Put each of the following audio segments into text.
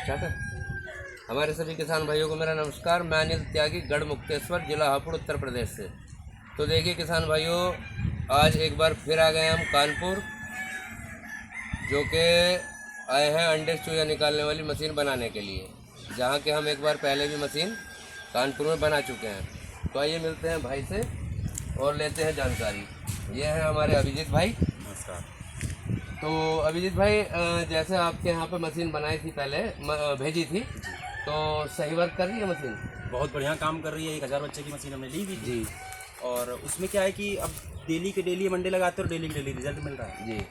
Start है। हमारे सभी किसान भाइयों को मेरा नमस्कार। मैं अनिल त्यागी, गढ़ मुक्तेश्वर, जिला हापुड़, उत्तर प्रदेश से। तो देखिए किसान भाइयों, आज एक बार फिर आ गए हम कानपुर, जो कि आए हैं अंडे चूजा निकालने वाली मशीन बनाने के लिए, जहाँ के हम एक बार पहले भी मशीन कानपुर में बना चुके हैं। तो आइए मिलते हैं भाई से और लेते हैं जानकारी। ये हैं हमारे अभिजीत भाई। नमस्कार। तो अभिजीत भाई, जैसे आपके यहाँ पे मशीन बनाई थी पहले, भेजी थी, तो सही वर्क कर रही है मशीन? बहुत बढ़िया काम कर रही है। 1000 बच्चे की मशीन हमने ली हुई थी जी। और उसमें क्या है कि अब डेली के डेली मंडे लगाते हैं और डेली के डेली रिजल्ट मिल रहा है जी।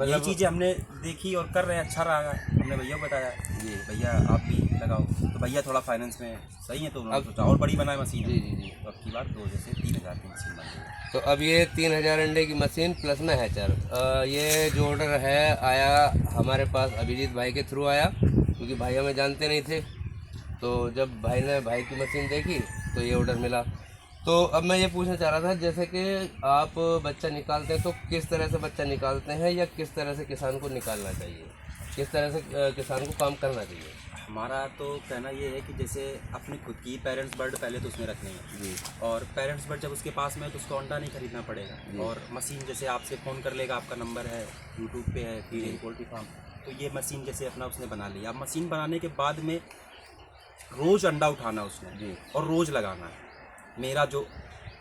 ये चीज़ें हमने देखी और कर रहे हैं, अच्छा रहा है। हमने भैया को बताया जी भैया आप भी लगाओ, तो भैया थोड़ा फाइनेंस में सही है तो उन्होंने सोचा और बड़ी बनाए मशीन। जी जी जी। तो अब की बार 2 जैसे 3000 की मशीन बन गई है। तो अब ये 3000 अंडे की मशीन प्लस में हैचर, ये जो ऑर्डर है आया हमारे पास अभिजीत भाई के थ्रू आया, क्योंकि भाई हमें जानते नहीं थे। तो जब भाई ने भाई की मशीन देखी तो ये ऑर्डर मिला। तो अब मैं ये पूछना चाह रहा था, जैसे कि आप बच्चा निकालते हैं तो किस तरह से बच्चा निकालते हैं, या किस तरह से किसान को निकालना चाहिए, किस तरह से किसान को काम करना चाहिए? हमारा तो कहना ये है कि जैसे अपनी खुद की पेरेंट्स बर्ड पहले तो उसमें रखनी है जी। और पेरेंट्स बर्ड जब उसके पास में है तो उसको अंडा नहीं खरीदना पड़ेगा। और मशीन जैसे आपसे फ़ोन कर लेगा, आपका नंबर है, यूट्यूब पे है, फीड पोल्ट्री फार्म, तो ये मशीन जैसे अपना उसने बना लिया। अब मशीन बनाने के बाद में रोज़ अंडा उठाना उसने जी। और रोज़ लगाना है। मेरा जो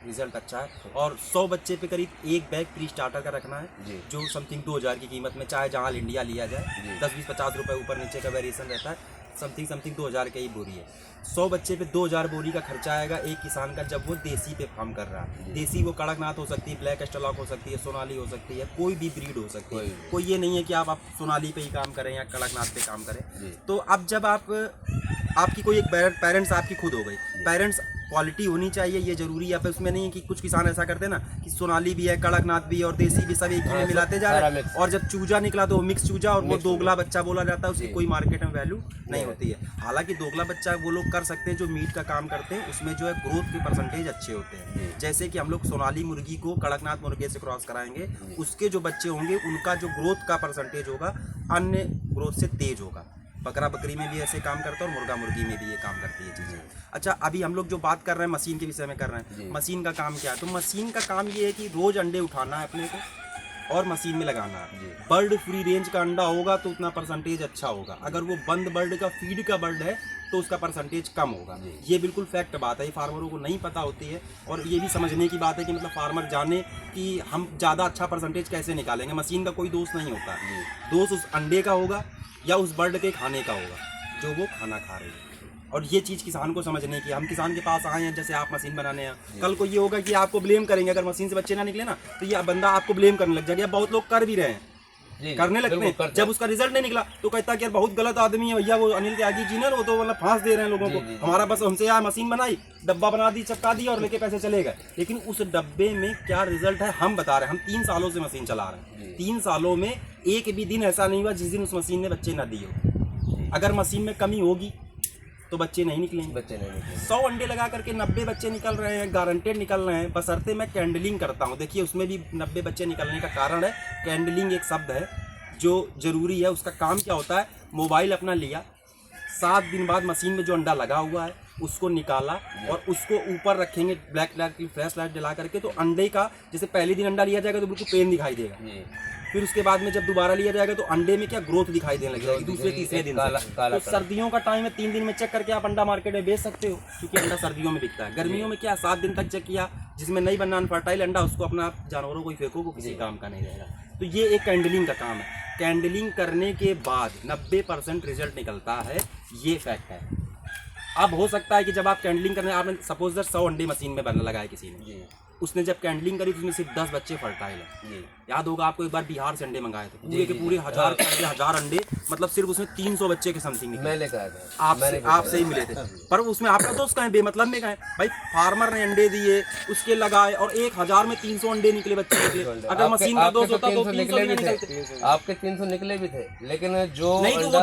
रिज़ल्ट अच्छा है। और 100 बच्चे पे करीब एक बैग प्री स्टार्टर का रखना है जी। जो समथिंग 2000 की कीमत में, चाहे जहाँ इंडिया लिया जाए 10-20-50 रुपये ऊपर नीचे का वेरिएशन रहता है, समथिंग 2000 की ही बोरी है। 100 बच्चे पे 2000 बोरी का खर्चा आएगा एक किसान का, जब वो देसी पे फार्म कर रहा है। देसी वो कड़कनाथ हो सकती है, ब्लैक एस्टलॉक हो सकती है, सोनाली हो सकती है, कोई भी ब्रीड हो सकती है। कोई ये नहीं है कि आप सोनाली पे ही काम करें या कड़कनाथ पे काम करें। तो अब जब आपकी कोई एक पेरेंट्स आपकी खुद हो गई, पेरेंट्स क्वालिटी होनी चाहिए, ये जरूरी है। उसमें नहीं है कि कुछ किसान ऐसा करते हैं ना कि सोनाली भी है, कड़कनाथ भी और देसी भी, सब एक ही में मिलाते जा रहे हैं, और जब चूजा निकला तो वो मिक्स चूजा और वो दोगला बच्चा बोला जाता है, उसकी कोई मार्केट में वैल्यू नहीं होती है। हालांकि दोगला बच्चा वो लोग कर सकते हैं जो मीट का काम करते हैं, उसमें जो है ग्रोथ के परसेंटेज अच्छे होते हैं। जैसे कि हम लोग सोनाली मुर्गी को कड़कनाथ मुर्गे से क्रॉस कराएंगे, उसके जो बच्चे होंगे उनका जो ग्रोथ का परसेंटेज होगा अन्य ग्रोथ से तेज होगा। बकरा बकरी में भी ऐसे काम करता है और मुर्गा मुर्गी में भी ये काम करती है चीज़ें। अच्छा, अभी हम लोग जो बात कर रहे हैं मशीन के विषय में कर रहे हैं, मशीन का काम क्या है? तो मशीन का काम ये है कि रोज़ अंडे उठाना है अपने को और मशीन में लगाना है। बर्ड फ्री रेंज का अंडा होगा तो उतना परसेंटेज अच्छा होगा। अगर वो बंद बर्ड का फीड का बर्ड है तो उसका परसेंटेज कम होगा। ये बिल्कुल फैक्ट बात है, ये फार्मरों को नहीं पता होती है। और ये भी समझने की बात है कि मतलब फार्मर जाने कि हम ज़्यादा अच्छा परसेंटेज कैसे निकालेंगे। मशीन का कोई दोष नहीं होता, दोष उस अंडे का होगा या उस बर्ड के खाने का होगा जो वो खाना खा रहे हैं। और ये चीज़ किसान को समझने की, हम किसान के पास आए हैं, जैसे आप मशीन बनाने हैं, कल को ये होगा कि आपको ब्लेम करेंगे अगर मशीन से बच्चे ना निकले ना, तो ये बंदा आपको ब्लेम करने लग जाएगा। बहुत लोग कर भी रहे हैं, करने लगते हैं। जब उसका रिजल्ट नहीं निकला तो कहता है कि यार बहुत गलत आदमी है भैया वो अनिल त्यागी जी ने, वो तो मतलब फांस दे रहे हैं लोगों को। हमारा बस हमसे यार मशीन बनाई, डब्बा बना दी, चपका दी और लेके पैसे चले गए। लेकिन उस डब्बे में क्या रिजल्ट है हम बता रहे हैं। हम 3 सालों से मशीन चला रहे हैं, 3 सालों में एक भी दिन ऐसा नहीं हुआ जिस दिन उस मशीन ने बच्चे ना दिए हो। अगर मशीन में कमी होगी तो बच्चे नहीं निकलेंगे। 100 अंडे लगा करके 90 बच्चे निकल रहे हैं, गारंटेड निकल रहे हैं, बशर्ते मैं कैंडलिंग करता हूं। देखिए उसमें भी 90 बच्चे निकलने का कारण है कैंडलिंग, एक शब्द है जो जरूरी है। उसका काम क्या होता है? मोबाइल अपना लिया, 7 दिन बाद मशीन में जो अंडा लगा हुआ है उसको निकाला और उसको ऊपर रखेंगे ब्लैक लाइट की फ्लैश लाइट जला करके, तो अंडे का जैसे पहले दिन अंडा लिया जाएगा तो बिल्कुल प्लेन दिखाई देगा। फिर उसके बाद में जब दोबारा लिया जाएगा तो अंडे में क्या ग्रोथ दिखाई देने लग जाएगी दूसरे तीसरे दिन से। तो सर्दियों का टाइम है, 3 दिन में चेक करके आप अंडा मार्केट में बेच सकते हो, क्योंकि अंडा सर्दियों में बिकता है। गर्मियों में क्या 7 दिन तक चेक किया, जिसमें नहीं बनना अनफर्टाइल अंडा, उसको अपना जानवरों को ही फेंको, वो किसी काम का नहीं रहेगा। तो ये एक कैंडलिंग का काम है। कैंडलिंग करने के बाद 90% रिजल्ट निकलता है, ये फैक्ट है। अब हो सकता है कि जब आप कैंडलिंग करने, आपने सपोज 100 अंडे मशीन में बनने लगाए किसी ने, उसने जब कैंडलिंग करी तो उसमें सिर्फ 10 बच्चे फर्टाइल है। याद होगा आपको, एक बार बिहार से अंडे मंगाए थे पूरे के पूरे 1000 अंडे, मतलब सिर्फ उसमें 300 बच्चे के समथिंग निकले। मैं लेकर आया था, आपसे ही मिले थे। पर उसमें आपका दोस्त कहें, बेमतलब में कहें भाई, फार्मर ने अंडे दिए, उसके लगाए और 1000 में 300 अंडे निकले, बच्चे निकले। अगर मशीन का दोस्त होता तो 300 भी निकलते। आपके 300 निकले भी थे, लेकिन जो नहीं तो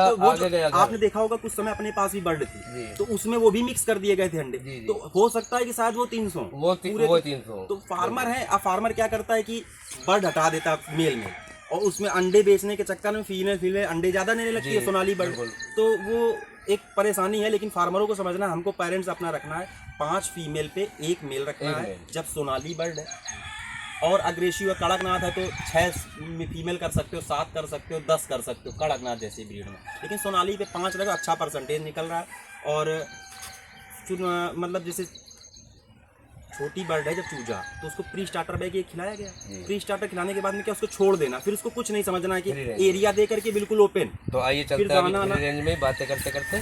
आपने देखा होगा कुछ समय अपने पास भी बर्ड थी, तो उसमें वो भी मिक्स कर दिए गए थे अंडे, तो हो सकता है कि शायद वो 300 वो 300। तो फार्मर है, अब फार्मर क्या करता है कि बर्ड हटा देता मेल में, और उसमें अंडे बेचने के चक्कर में फीमेल अंडे ज्यादा देने लगती है, सोनाली बर्ड। तो वो एक परेशानी है, लेकिन फार्मरों को समझना है, हमको पेरेंट्स अपना रखना है, 5 फीमेल पे 1 मेल रखना है। जब सोनाली बर्ड है और अग्रेसिव है, कड़कनाथ है, तो 6 फीमेल कर सकते हो, 7 कर सकते हो, 10 कर सकते हो कड़कनाथ जैसी ब्रीड में। लेकिन सोनाली पे 5 लगा, अच्छा परसेंटेज निकल रहा है। और मतलब जैसे छोटी बर्ड है जब चूजा, तो उसको प्री स्टार्टर बैग ये खिलाया गया। प्री स्टार्टर खिलाने के बाद में क्या उसको छोड़ देना, फिर उसको कुछ नहीं समझना है कि एरिया दे करके बिल्कुल ओपन। तो आइए चलते हैं फ्री रेंज में बातें करते करते,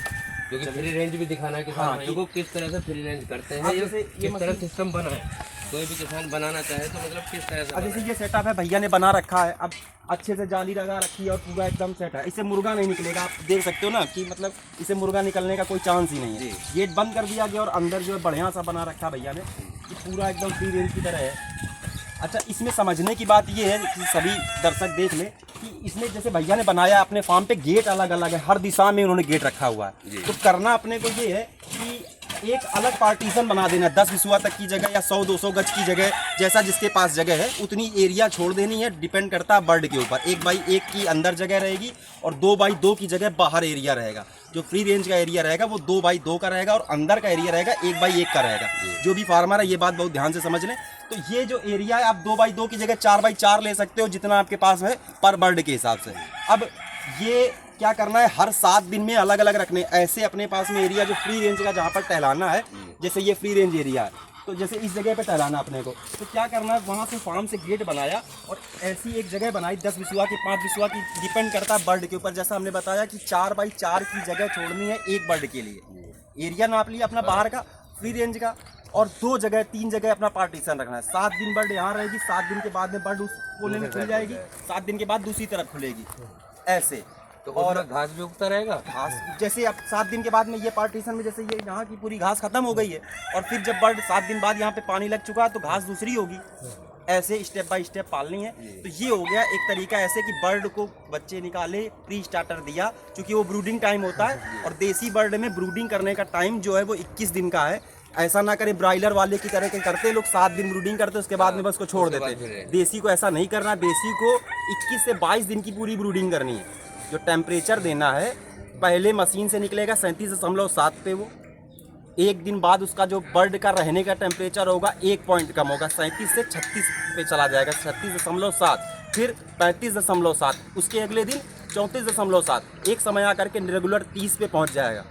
क्योंकि फ्री रेंज भी दिखाना है किसान भाइयों को किस तरह से फ्री रेंज करते हैं, ये किस तरह सिस्टम बना है। कोई भी किसान बनाना चाहे तो मतलब किस तरह से। जैसे ये सेटअप है भैया ने बना रखा है, अब अच्छे से जाली लगा रखी है और पूरा एकदम सेट है, इससे मुर्गा नहीं निकलेगा। आप देख सकते हो ना कि मतलब इससे मुर्गा निकलने का कोई चांस ही नहीं है। गेट बंद कर दिया गया और अंदर जो है बढ़िया सा बना रखा भैया ने, कि पूरा एकदम फ्री रेंज की तरह है। अच्छा, इसमें समझने की बात ये है कि सभी दर्शक देख लें कि इसमें जैसे भैया ने बनाया अपने फार्म पे, गेट अलग अलग है, हर दिशा में उन्होंने गेट रखा हुआ है। तो करना अपने को ये है कि एक अलग पार्टीशन बना देना, 10 बिसुआ तक की जगह या 100-200 गज की जगह, जैसा जिसके पास जगह है उतनी एरिया छोड़ देनी है। डिपेंड करता है बर्ड के ऊपर, 1x1 की अंदर जगह रहेगी और 2x2 की जगह बाहर एरिया रहेगा। जो फ्री रेंज का एरिया रहेगा वो 2x2 का रहेगा और अंदर का एरिया रहेगा 1x1 का रहेगा। जो भी फार्मर है ये बात बहुत ध्यान से समझ लें। तो ये जो एरिया है आप 2x2 की जगह 4x4 ले सकते हो, जितना आपके पास है पर बर्ड के हिसाब से। अब ये क्या करना है, हर 7 दिन में अलग अलग रखने। ऐसे अपने पास में एरिया जो फ्री रेंज का जहाँ पर टहलाना है, जैसे ये फ्री रेंज एरिया है, तो जैसे इस जगह पे टहलाना अपने को, तो क्या करना है, वहाँ से फार्म से गेट बनाया और ऐसी एक जगह बनाई 10 बिसुआ की, 5 बिसुआ की, डिपेंड करता है बर्ड के ऊपर। जैसा हमने बताया कि 4x4 की जगह छोड़नी है एक बर्ड के लिए। एरिया नाप लिया अपना बाहर का फ्री रेंज का, और 3 जगह अपना पार्टीशन रखना है। 7 दिन बर्ड यहाँ रहेगी, 7 दिन के बाद में बर्ड उस कोने में खुल जाएगी, 7 दिन के बाद दूसरी तरफ खुलेगी ऐसे। तो और घास भी उगता रहेगा। घास जैसे अब 7 दिन के बाद में ये पार्टीशन में जैसे ये यहाँ की पूरी घास खत्म हो गई है, और फिर जब बर्ड 7 दिन बाद यहाँ पे पानी लग चुका है तो घास दूसरी होगी। ऐसे स्टेप बाय स्टेप पालनी है। तो ये हो गया एक तरीका, ऐसे कि बर्ड को बच्चे निकाले, प्री स्टार्टर दिया, क्योंकि वो ब्रूडिंग टाइम होता है और देसी बर्ड में ब्रूडिंग करने का टाइम जो है वो 21 दिन का है। ऐसा ना करें ब्राइलर वाले की तरह के करते लोग, 7 दिन ब्रूडिंग करते उसके बाद में बस को छोड़ देते। देसी को ऐसा नहीं करना, देसी को 21 से 22 दिन की पूरी ब्रूडिंग करनी है। जो टेम्परेचर देना है, पहले मशीन से निकलेगा 37.7 पे, वो 1 दिन बाद उसका जो बर्ड का रहने का टेम्परेचर होगा 1 पॉइंट कम होगा, 37 से 36 पे चला जाएगा, 36.7, फिर 35.7, उसके अगले दिन 34.7, एक समय आकर के रेगुलर 30 पे पहुंच जाएगा।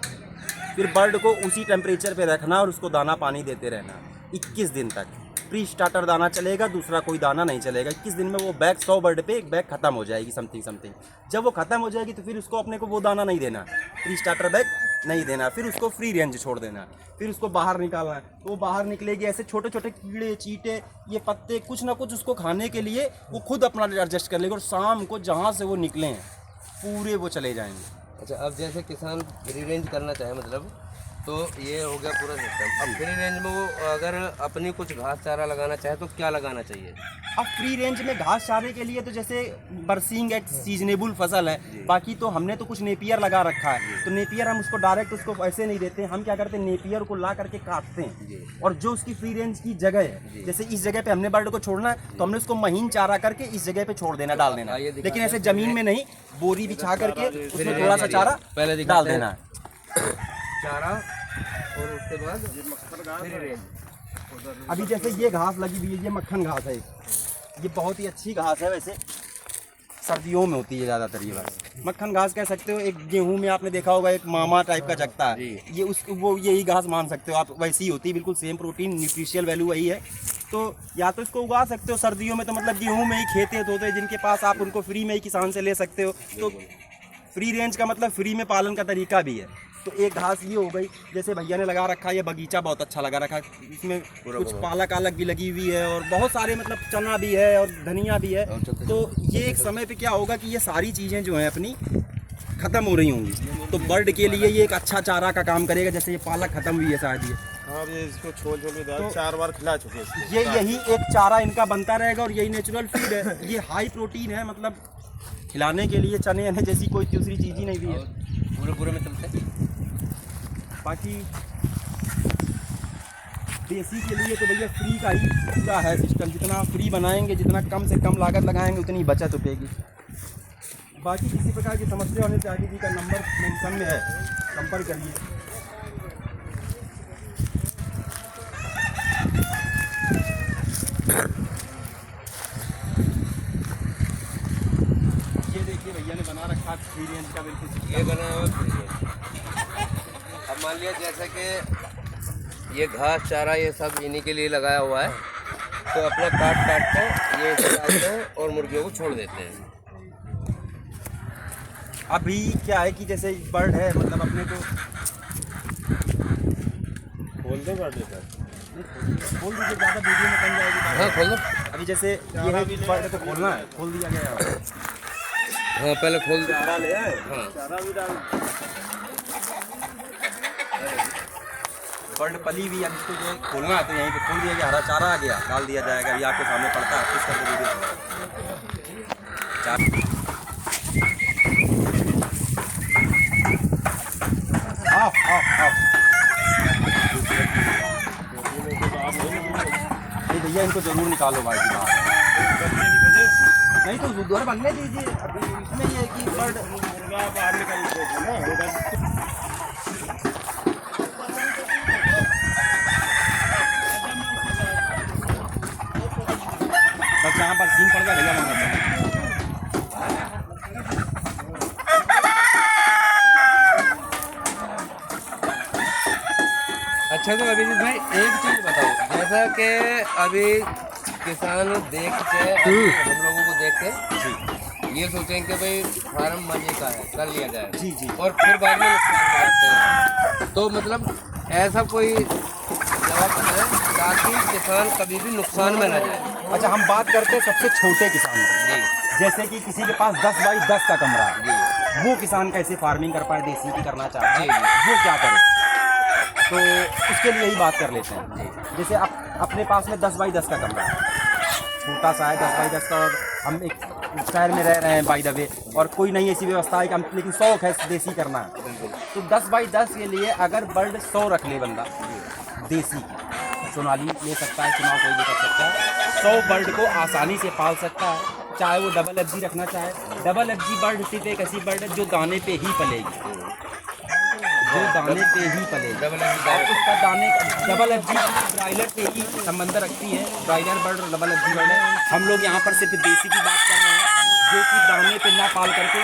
फिर बर्ड को उसी टेम्परेचर पे रखना और उसको दाना पानी देते रहना 21 दिन तक। प्री स्टार्टर दाना चलेगा, दूसरा कोई दाना नहीं चलेगा। 21 दिन में वो बैग 100 बर्ड पे एक बैग खत्म हो जाएगी, समथिंग। जब वो खत्म हो जाएगी तो फिर उसको अपने को वो दाना नहीं देना, प्री स्टार्टर बैग नहीं देना, फिर उसको फ्री रेंज छोड़ देना, फिर उसको बाहर निकालना है। तो वो बाहर निकलेगी, ऐसे छोटे छोटे कीड़े चीटे, ये पत्ते, कुछ ना कुछ उसको खाने के लिए वो खुद अपना एडजस्ट कर लेगा, और शाम को जहाँ से वो निकले हैं पूरे वो चले जाएंगे। अच्छा, अब जैसे किसान फ्री रेंज करना चाहे, मतलब तो ये हो गया पूरा सिस्टम। अब फ्री रेंज में वो अगर अपनी कुछ घास चारा लगाना चाहे तो क्या लगाना चाहिए? अब फ्री रेंज में घास चारे के लिए तो जैसे बरसीम एक सीजनेबल फसल है, बाकी तो हमने तो कुछ नेपियर लगा रखा है। तो नेपियर हम उसको डायरेक्ट उसको ऐसे नहीं देते, हम क्या करते हैं, नेपियर को ला करके काटते हैं, और जो उसकी फ्री रेंज की जगह है, जैसे इस जगह पे हमने बर्ड को छोड़ना है तो हमने उसको महीन चारा करके इस जगह पे छोड़ देना, डाल देना, लेकिन ऐसे जमीन में नहीं, बोरी बिछा करके उसमें थोड़ा सा चारा पहले डाल देना है, चारा, और उसके बाद फ्री रेंज। अभी जैसे ये घास लगी हुई है, ये मक्खन घास है, ये बहुत ही अच्छी घास है, वैसे सर्दियों में होती है ज़्यादातर ये घास। मक्खन घास कह सकते हो। एक गेहूं में आपने देखा होगा एक मामा टाइप का जगता है, ये वो यही घास मान सकते हो आप, वैसी ही होती है, बिल्कुल सेम प्रोटीन न्यूट्रिशियल वैल्यू वही है। तो या तो इसको उगा सकते हो सर्दियों में, तो मतलब गेहूँ में ही खेते होते हैं जिनके पास, आप उनको फ्री में ही किसान से ले सकते हो। तो फ्री रेंज का मतलब फ्री में पालन का तरीका भी है। तो एक घास ये हो गई, जैसे भैया ने लगा रखा है, ये बगीचा बहुत अच्छा लगा रखा है, इसमें कुछ पालक आलक भी लगी हुई है और बहुत सारे मतलब चना भी है और धनिया भी है। तो ये एक समय पे क्या होगा कि ये सारी चीज़ें जो हैं अपनी ख़त्म हो रही होंगी, तो बर्ड के लिए ये एक अच्छा चारा का काम करेगा। जैसे ये पालक ख़त्म हुई है शायद, ये इसको छोड़ के 4 बार खिला चुके हैं, ये यही एक चारा इनका बनता रहेगा और यही नेचुरल फीड है। ये हाई प्रोटीन है, मतलब खिलाने के लिए चने जैसी कोई दूसरी चीज़ ही नहीं भी है। पूरे में चलते हैं। बाकी देसी के लिए तो भैया फ्री का ही पूरा है सिस्टम, जितना फ्री बनाएंगे, जितना कम से कम लागत लगाएंगे, उतनी बचत होगी। बाकी किसी प्रकार की समस्या होने त्यागी जी का नंबर मेंशन में है, संपर्क करिए। ये देखिए भैया ने बना रखा फ्री रेंज का बिल्कुल ये बना हुआ फ्री है। अब मान लिया जैसे कि ये घास चारा ये सब इन्हीं के लिए लगाया हुआ है, तो अपना काट काट के ये डालते हैं और मुर्गियों को छोड़ देते हैं। अभी क्या है कि जैसे बर्ड है, मतलब अपने को खोल दो कर देता खोल दीजिए, ज़्यादा वीडियो में बन जाएगी। हाँ खोल दो। अभी जैसे ये है बर्ड को खोलना है, खोल दिया गया है। हाँ पहले खोल दो। चारा ले आए, हाँ चारा भी डाल। बर्ड पली हुई, अब इसको जो खोलना है तो यहीं पे खोल दिया गया, हरा चारा आ गया, डाल दिया जाएगा। अभी आपके सामने पड़ता है, किस करके वीडियो चार आओ आओ आओ। नहीं भैया इनको जरूर निकालो भाई की बात। नहीं तो उधर बनने दीजिए। अभी इसमें ये है कि बर्ड मुर्गा बाहर निकल देते ना उधर। बस यहाँ पर सीन पड़ गया भैया वहाँ अच्छा। तो अभिजीत भाई एक चीज़ बताओ, जैसा कि अभी किसान देख के हम लोगों को देख के ये सोचें कि भाई फार्म मजे का है, कर लिया जाए जी जी। और फिर बाद में नुकसान हो जाते हैं, तो मतलब ऐसा कोई जवाब है ताकि किसान कभी भी नुकसान में ना जाए। अच्छा हम बात करते हैं सबसे छोटे किसान की। जी जैसे कि किसी के पास 10 बाई 10 का कमरा है, जी वो किसान कैसे फार्मिंग कर पाए, देसी की करना चाहते जी, हैं, जी। वो क्या करे, तो उसके लिए यही बात कर लेते हैं। जैसे अपने पास में 10 बाई 10 का कमरा है, छोटा सा है 10 बाई 10 का, और हम एक शहर में रह रहे हैं बाई द वे, और कोई नहीं ऐसी व्यवस्था है कि हम, लेकिन शौक है देसी करना है, तो 10 बाई 10 के लिए अगर बर्ड 100 रख ले बंदा देसी की, सोनाली ले सकता है, चुनाव कोई भी कर सकता है, 100 बर्ड को आसानी से पाल सकता है। चाहे वो डबल एफजी रखना चाहे, डबल एफजी बर्ड सिर्फ एक ऐसी बर्ड है जो दाने पे ही पलेगी, जो दाने पे ही पलेगी। डबल और उसका दाने डबल एफजी ब्रायलर से ही संबंध रखती है, ब्रायलर बर्ड और डबल एफजी बर्ड है। हम लोग यहाँ पर सिर्फ देसी की बात कर रहे हैं, जो कि दाने पे ना पाल करके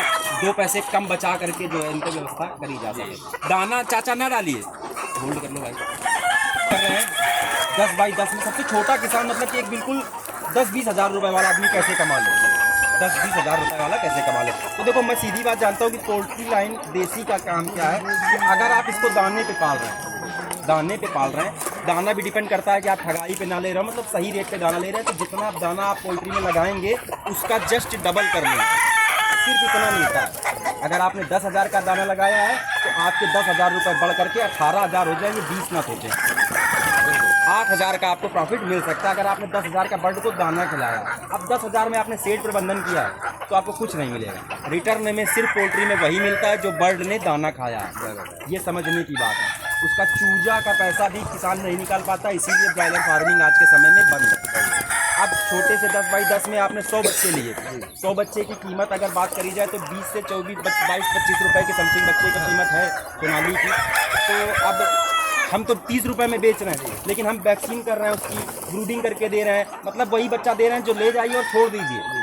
2 पैसे कम बचा करके जो है इनकी व्यवस्था करी जा सके। दाना चाचा ना डालिए, होल्ड कर लो भाई, कर रहे हैं 10 बाई 10 में सबसे छोटा किसान, मतलब कि एक बिल्कुल 10-20 हज़ार रुपये वाला आदमी कैसे कमा ले, 10-20 हज़ार रुपये वाला कैसे कमा ले। तो देखो मैं सीधी बात जानता हूँ कि पोल्ट्री लाइन देसी का काम क्या है कि अगर आप इसको दाने पे पाल रहे हैं, दाने पे पाल रहे हैं, दाना भी डिपेंड करता है कि आप ठगाई पे ना ले रहे हो, मतलब सही रेट पे दाना ले रहे हैं, तो जितना दाना आप पोल्ट्री में लगाएंगे उसका जस्ट डबल कर लेंगे, सिर्फ इतना मिलता है। अगर आपने 10,000 का दाना लगाया है तो आपके 10,000 रुपये बढ़ करके 18,000 हो जाएंगे, 20 ना सोचें, 8,000 का आपको प्रॉफिट मिल सकता है अगर आपने 10,000 का बर्ड को दाना खिलाया। अब 10,000 में आपने सेड प्रबंधन किया है तो आपको कुछ नहीं मिलेगा, रिटर्न में सिर्फ पोल्ट्री में वही मिलता है जो बर्ड ने दाना खाया है। ये समझने की बात है। उसका चूजा का पैसा भी किसान नहीं निकाल पाता, इसीलिए ब्रॉयलर फार्मिंग आज के समय में बंद है। अब छोटे से 10 बाई 10 में आपने 100 बच्चे लिए, 100 बच्चे की कीमत अगर बात करी जाए तो 20 से 22-25 रुपए के समथिंग बच्चे की कीमत है सोनाली की। तो अब हम तो 30 रुपए में बेच रहे हैं, लेकिन हम वैक्सीन कर रहे हैं, उसकी ब्रूडिंग करके दे रहे हैं, मतलब वही बच्चा दे रहे हैं जो ले जाइए और छोड़ दीजिए।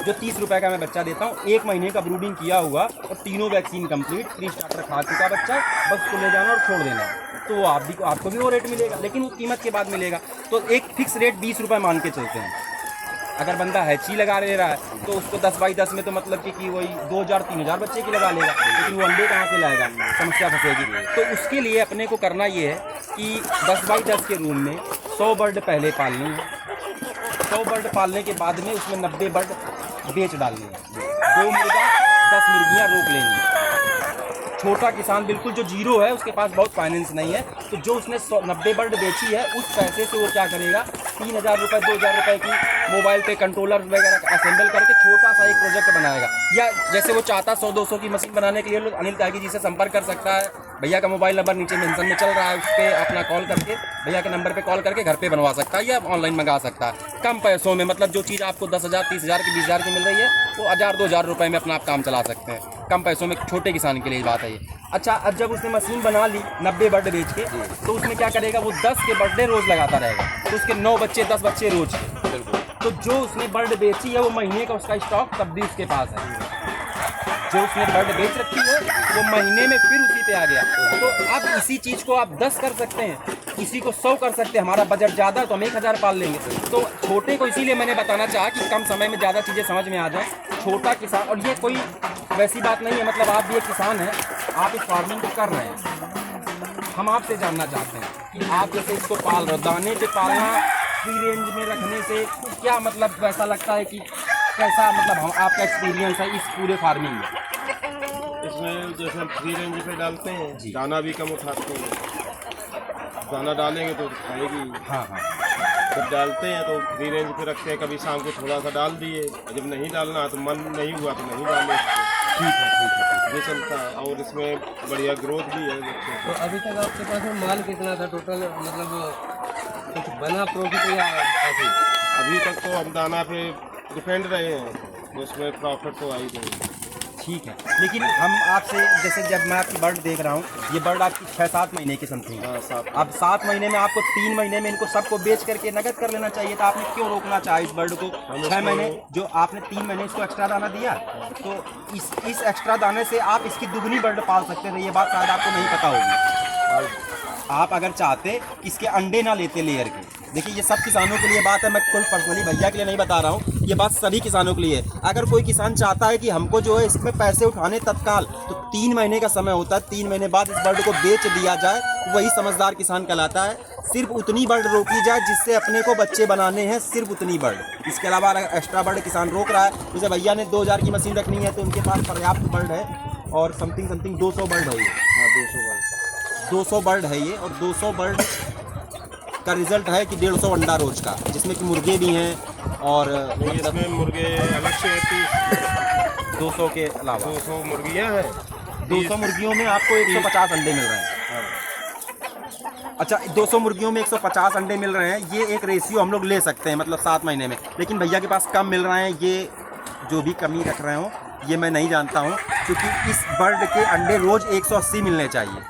जो 30 रुपए का मैं बच्चा देता हूँ, 1 महीने का ब्रूडिंग किया हुआ और तीनों वैक्सीन कंप्लीट, प्री स्टार्टर खा चुका बच्चा, बस उसको ले जाना और छोड़ देना, तो आपको भी वो रेट मिलेगा, लेकिन वो कीमत के बाद मिलेगा। तो एक फिक्स रेट 20 रुपये मान के चलते हैं। अगर बंदा हैची लगा ले रहा है तो उसको 10 बाई 10 में तो मतलब कि वही 2,000-3,000 बच्चे की लगा लेगा, लेकिन वो अंडे कहाँ से लाएगा, समस्या फंसेगी। तो उसके लिए अपने को करना ये है कि 10 बाई 10 के रूम में 100 बर्ड पहले पालनी है, 100 बर्ड पालने के बाद में उसमें 90 बर्ड बेच डालनी है, 2 मुर्गा 10 मुर्गियाँ रोक लेनी है। छोटा किसान बिल्कुल जो जीरो है, उसके पास बहुत फाइनेंस नहीं है, तो जो उसने 90 बर्ड बेची है उस पैसे से वो क्या करेगा, 3000 रुपये 2000 रुपये की मोबाइल पे कंट्रोलर वगैरह असेंबल करके छोटा सा एक प्रोजेक्ट बनाएगा। या जैसे वो चाहता 100-200 की मशीन बनाने के लिए लोग अनिल त्यागी जी से संपर्क कर सकता है। भैया का मोबाइल नंबर नीचे मेंशन में चल रहा है, उस पर अपना कॉल करके भैया के नंबर पे कॉल करके घर पे बनवा सकता है या ऑनलाइन मंगा सकता है कम पैसों में। मतलब जो चीज़ आपको 10,000 30,000 की 20,000 की मिल रही है वो 1,000-2,000 रुपये में अपना आप काम चला सकते हैं कम पैसों में। छोटे किसान के लिए बात है ये। अच्छा, अब जब उसने मशीन बना ली 90 बर्ड बेच के, तो उसमें क्या करेगा, वो 10 के बर्थडे रोज़ लगाता रहेगा, तो उसके 9 बच्चे 10 बच्चे रोज। तो जो उसने बर्ड बेची है वो महीने का उसका स्टॉक तब भी उसके पास है। जो उसने बर्ड बेच रखी है वो महीने में फिर उसी पे आ गया। तो अब इसी चीज़ को आप 10 कर सकते हैं, इसी को 100 कर सकते हैं। हमारा बजट ज़्यादा तो हम 1000 पाल लेंगे। तो छोटे को इसीलिए मैंने बताना चाहा कि कम समय में ज़्यादा चीज़ें समझ में आ जाए। छोटा किसान, और ये कोई वैसी बात नहीं है, मतलब आप भी एक किसान हैं, आप इस फार्मिंग को कर रहे हैं। हम आपसे जानना चाहते हैं कि आप जैसे इसको पाल रहे हो, दाने पे पालना फ्री रेंज में रखने से क्या मतलब वैसा लगता है कि कैसा, मतलब हम आपका एक्सपीरियंस है इस पूरे फार्मिंग में? इसमें जैसे हम फ्री रेंज पे डालते हैं, दाना भी कम उठाते हैं। दाना डालेंगे तो खाएगी। हाँ हाँ, जब डालते हैं तो फ्री रेंज पे रखते हैं, कभी शाम को थोड़ा सा डाल दिए, जब नहीं डालना तो मन नहीं हुआ तो नहीं डाले। ठीक है ठीक है। ये चलता है और इसमें बढ़िया ग्रोथ भी है। तो अभी तक आपके पास में माल कितना था टोटल, मतलब कुछ बना प्रॉफिट या ऐसे? अभी तक तो हम दाना पे डिपेंड रहे हैं, तो उसमें प्रॉफिट तो आई नहीं। ठीक है, लेकिन हम आपसे जैसे जब मैं आपकी बर्ड देख रहा हूँ, ये बर्ड आपकी 6-7 महीने की समथिंग है। अब 7 महीने में आपको 3 महीने में इनको सबको बेच करके नकद कर लेना चाहिए था। आपने क्यों रोकना चाहा इस बर्ड को? 6 महीने जो आपने 3 महीने इसको एक्स्ट्रा दाना दिया, तो इस एक्स्ट्रा दाने से आप इसकी दुगनी बर्ड पाल सकते थे। ये बात शायद आपको नहीं पता होगी। आप अगर चाहते इसके अंडे ना लेते लेयर के, देखिए ये सब किसानों के लिए बात है, मैं कोई पर्सनली भैया के लिए नहीं बता रहा हूँ, ये बात सभी किसानों के लिए है। अगर कोई किसान चाहता है कि हमको जो है इसमें पैसे उठाने तत्काल, तो 3 महीने का समय होता है। 3 महीने बाद इस बर्ड को बेच दिया जाए, वही समझदार किसान कहलाता है। सिर्फ उतनी बर्ड रोकी जाए जिससे अपने को बच्चे बनाने हैं, सिर्फ उतनी बर्ड। इसके अलावा अगर एक्स्ट्रा बर्ड किसान रोक रहा है, जैसे भैया ने 2000 की मशीन रखनी है तो उनके पास पर्याप्त बर्ड है और समथिंग 200 बर्ड है ये। हाँ, 200 बर्ड 200 बर्ड है ये, और 200 बर्ड का रिजल्ट है कि 150 अंडा रोज का, जिसमें कि मुर्गे भी हैं और नहीं, इसमें मुर्गे अलग से 200 के अलावा 200 मुर्गियाँ हैं। 200 मुर्गियों में आपको 150 अंडे मिल रहे हैं। अच्छा, 200 मुर्गियों में 150 अंडे मिल रहे हैं, ये एक रेशियो हम लोग ले सकते हैं, मतलब 7 महीने में। लेकिन भैया के पास कम मिल रहे हैं, ये जो भी कमी रख रहे हो ये मैं नहीं जानता हूँ, क्योंकि इस बर्ड के अंडे रोज़ 180 मिलने चाहिए,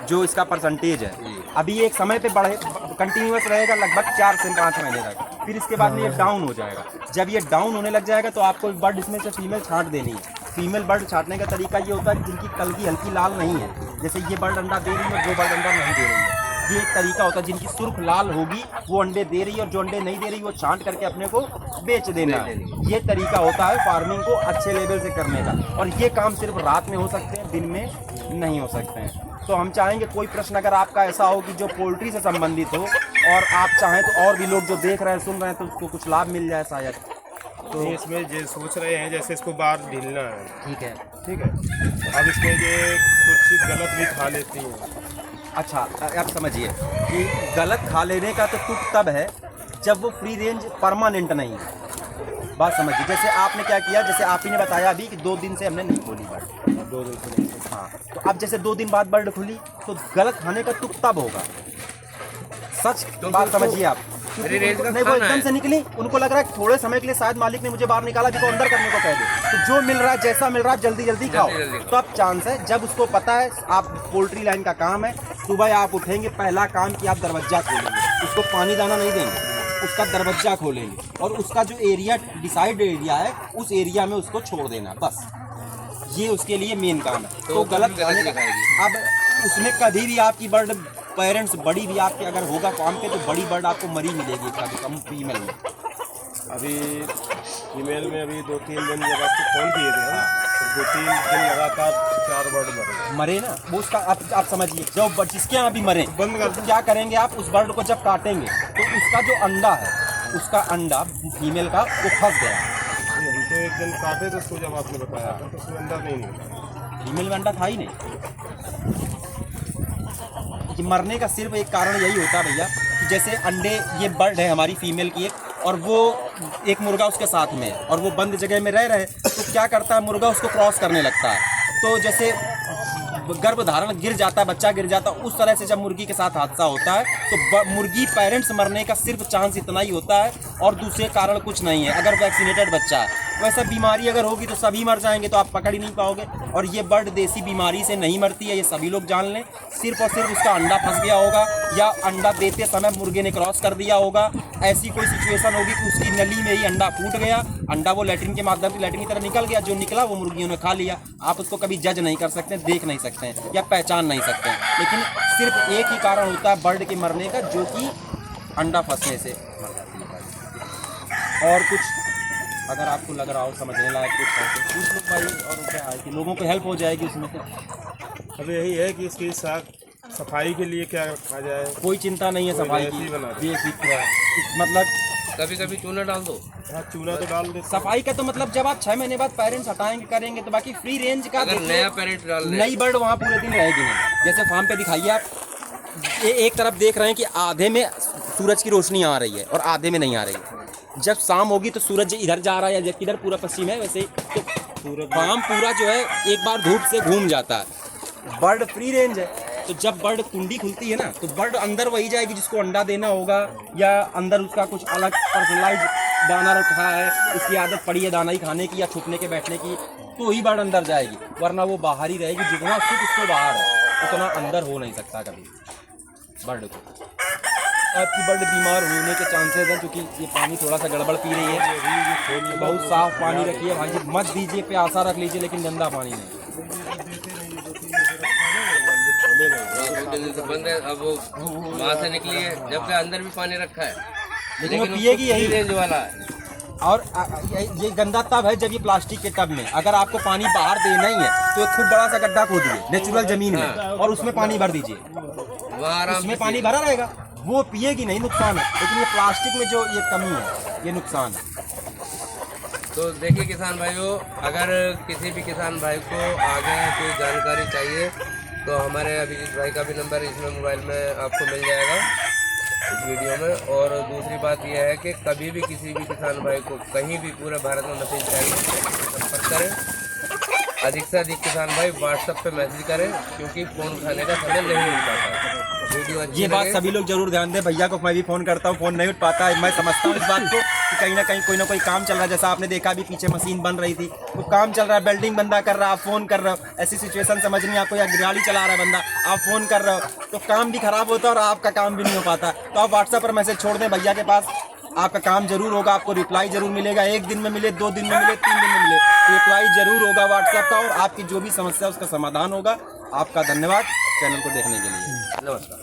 जो इसका परसेंटेज है। अभी एक समय पे बढ़े कंटिन्यूस रहेगा लगभग 4 से 5 महीने तक, फिर इसके बाद में ये डाउन हो जाएगा। जब ये डाउन होने लग जाएगा तो आपको बर्ड इसमें से फीमेल छांट देनी है। फीमेल बर्ड छांटने का तरीका ये होता है कि जिनकी कलगी हल्की लाल नहीं है, जैसे ये बर्ड अंडा दे रही है, वो बर्ड अंडा नहीं दे रही है, ये एक तरीका होता है। जिनकी सुर्ख लाल होगी वो अंडे दे रही है, और जो अंडे नहीं दे रही वो छांट करके अपने को बेच देना है। ये तरीका होता है फार्मिंग को अच्छे लेवल से करने का, और ये काम सिर्फ रात में हो सकते हैं, दिन में नहीं हो सकते हैं। तो हम चाहेंगे कोई प्रश्न अगर आपका ऐसा हो कि जो पोल्ट्री से संबंधित हो, और आप चाहें तो और भी लोग जो देख रहे हैं सुन रहे हैं तो उसको कुछ लाभ मिल जाए शायद, तो इसमें ये सोच रहे हैं जैसे इसको बाहर ढीलना है। ठीक है। ठीक है, अब इसमें ये कुछ चीज़ गलत भी खा लेती हैं। अच्छा, आप समझिए कि गलत खा लेने का तो तुक तब है जब वो फ्री रेंज परमानेंट नहीं है। बात समझिए, जैसे आपने क्या किया, जैसे आप ही ने बताया अभी कि 2 दिन से हमने नहीं खोली बर्ड, 2 दिन से नहीं। हाँ, तो अब जैसे 2 दिन बाद बर्ड खुली तो गलत खाने का तुक तब होगा। सच तो बात फिर समझिए आप, फ्री रेंज का नहीं वो खाना एकदम है। से निकली, उनको लग रहा है थोड़े समय के लिए शायद मालिक ने मुझे बाहर निकाला, जिसको अंदर करने को कह दे, तो जो मिल रहा है जैसा मिल रहा है जल्दी जल्दी खाओ। जल्दी। तो अब चांस है, जब उसको पता है आप पोल्ट्री लाइन का काम है, सुबह आप उठेंगे, पहला काम कि आप दरवाजा खोलेंगे, उसको पानी दाना नहीं देंगे, उसका दरवाजा खोलेंगे, और उसका जो एरिया डिसाइड एरिया है उस एरिया में उसको छोड़ देना, बस ये उसके लिए मेन काम है। तो गलत खाने का, अब उसमें कभी भी आपकी बर्ड पेरेंट्स बड़ी भी आपके अगर होगा काम पे, तो बड़ी बर्ड आपको मरी मिलेगी कम फीमेल में। अभी फीमेल में अभी 2-3 दिन जब आपको फोन किए थे हम, तो 2-3 दिन लगातार 4 बर्ड मरे ना, वो उसका आप समझिए, जो जिसके यहाँ भी मरे बंद कर तो क्या करेंगे आप, उस बर्ड को जब काटेंगे तो उसका जो अंडा है, उसका अंडा फीमेल का वो फंस गया। हम तो एक दिन काटे थे उसको, जब आपने बताया था तो उसमें अंदर नहीं निकला, फीमेल में अंडा था ही नहीं। कि मरने का सिर्फ एक कारण यही होता है भैया कि जैसे अंडे, ये बर्ड है हमारी फीमेल की एक, और वो एक मुर्गा उसके साथ में है और वो बंद जगह में रह रहे, तो क्या करता है मुर्गा उसको क्रॉस करने लगता है। तो जैसे गर्भधारण गिर जाता है, बच्चा गिर जाता है, उस तरह से जब मुर्गी के साथ हादसा होता है तो मुर्गी पेरेंट्स मरने का सिर्फ चांस इतना ही होता है और दूसरे कारण कुछ नहीं है अगर वैक्सीनेटेड बच्चा है। वैसे बीमारी अगर होगी तो सभी मर जाएंगे, तो आप पकड़ ही नहीं पाओगे। और ये बर्ड देसी बीमारी से नहीं मरती है, ये सभी लोग जान लें। सिर्फ और सिर्फ उसका अंडा फंस गया होगा या अंडा देते समय मुर्गे ने क्रॉस कर दिया होगा। ऐसी कोई सिचुएशन होगी कि उसकी नली में ही अंडा फूट गया, अंडा वो लैट्रिन के माध्यम से लैट्रिन की तरह निकल गया, जो निकला वो मुर्गियों ने खा लिया। आप उसको कभी जज नहीं कर सकते, देख नहीं सकते हैं या पहचान नहीं सकते हैं। लेकिन सिर्फ एक ही कारण होता है बर्ड के मरने का, जो कि अंडा फंसने से मर जाती है बर्ड। और कुछ अगर आपको लग रहा हो समझने लायक कुछ है तो पूछ लो भाई, और क्या है कि लोगों को हेल्प हो जाएगी उसमें से। अब यही है कि इसकी सफाई के लिए क्या रखा जाए। कोई चिंता नहीं है सफाई ऐसे ही बना की, ये मतलब कभी कभी चूना डाल दो। हाँ, चूना तो डाल देते। सफाई का तो मतलब जब आप 6 महीने बाद पेरेंट्स हटाएंगे करेंगे, तो बाकी फ्री रेंज का अगर नया पेरेंट डाल दे, नई बर्ड वहाँ पूरे दिन रहेगी नहीं। जैसे फार्म पे दिखाइए आप, ये एक तरफ देख रहे हैं कि आधे में सूरज की रोशनी आ रही है और आधे में नहीं आ रही है। जब शाम होगी तो सूरज इधर जा रहा है या जबकि इधर पूरा पश्चिम है, वैसे ही तो फार्म पूरा जो है एक बार धूप से घूम जाता है। बर्ड फ्री रेंज है, तो जब बर्ड कुंडी खुलती है ना तो बर्ड अंदर वही जाएगी जिसको अंडा देना होगा, या अंदर उसका कुछ अलग पर्सनलाइज दाना रखा है, उसकी आदत पड़ी है दाना ही खाने की या छुपने के बैठने की, तो ही बर्ड अंदर जाएगी, वरना वो बाहर ही रहेगी। जितना सुख उसको बाहर है उतना अंदर हो नहीं सकता कभी बर्ड को। आपकी बर्ड बीमार होने के चांसेस हैं, क्योंकि ये पानी थोड़ा सा गड़बड़ पी रही है। बहुत साफ पानी रखिए भाई, मत दीजिए, प्यासा रख लीजिए लेकिन गंदा पानी नहीं। बंद है, अब वो वहाँ से निकली है, जबकि अंदर भी पानी रखा है, लेकिन वो पिएगी यही रेंज वाला है। और ये गंदा तब है जब ये प्लास्टिक के टब में, अगर आपको पानी बाहर देना ही है तो एक खूब बड़ा सा गड्ढा खोदिए नेचुरल जमीन में और उसमें पानी भर दीजिए, वहाँ आराम उसमें से पानी भरा रहेगा, वो पिएगी नहीं, नुकसान है। लेकिन ये प्लास्टिक में जो ये कमी है, ये नुकसान है। तो देखिए किसान भाइयों, अगर किसी भी किसान भाई को आगे कोई जानकारी चाहिए तो हमारे अभिजीत भाई का भी नंबर इसमें मोबाइल में आपको मिल जाएगा इस वीडियो में। और दूसरी बात यह है कि कभी भी किसी भी किसान भाई को कहीं भी पूरे भारत में मशीन चाहिए संपर्क करें। अधिक से अधिक किसान भाई व्हाट्सएप पे मैसेज करें, क्योंकि फ़ोन उठाने का समय नहीं मिल पाता। वीडियो अच्छी ये बात लगे सभी लोग जरूर ध्यान दें। भैया को मैं भी फ़ोन करता हूँ, फ़ोन नहीं उठ पाता है। मैं समझता हूँ इस बात को कि कहीं ना कहीं कोई काम चल रहा है। जैसा आपने देखा अभी पीछे मशीन बन रही थी, तो काम चल रहा है, बिल्डिंग बंदा कर रहा है, आप फ़ोन कर रहे हो, ऐसी सिचुएशन समझ नहीं, आपको या गाड़ी चला रहा है बंदा, आप फ़ोन कर रहे हो, तो काम भी खराब होता है और आपका काम भी नहीं हो पाता। तो आप व्हाट्सएप पर मैसेज छोड़ दें भैया के पास, आपका काम जरूर होगा, आपको रिप्लाई जरूर मिलेगा। 1 दिन में मिले, 2 दिन में मिले, 3 दिन में मिले, रिप्लाई जरूर होगा व्हाट्सएप का, और आपकी जो भी समस्या उसका समाधान होगा। आपका धन्यवाद चैनल को देखने के लिए। नमस्कार।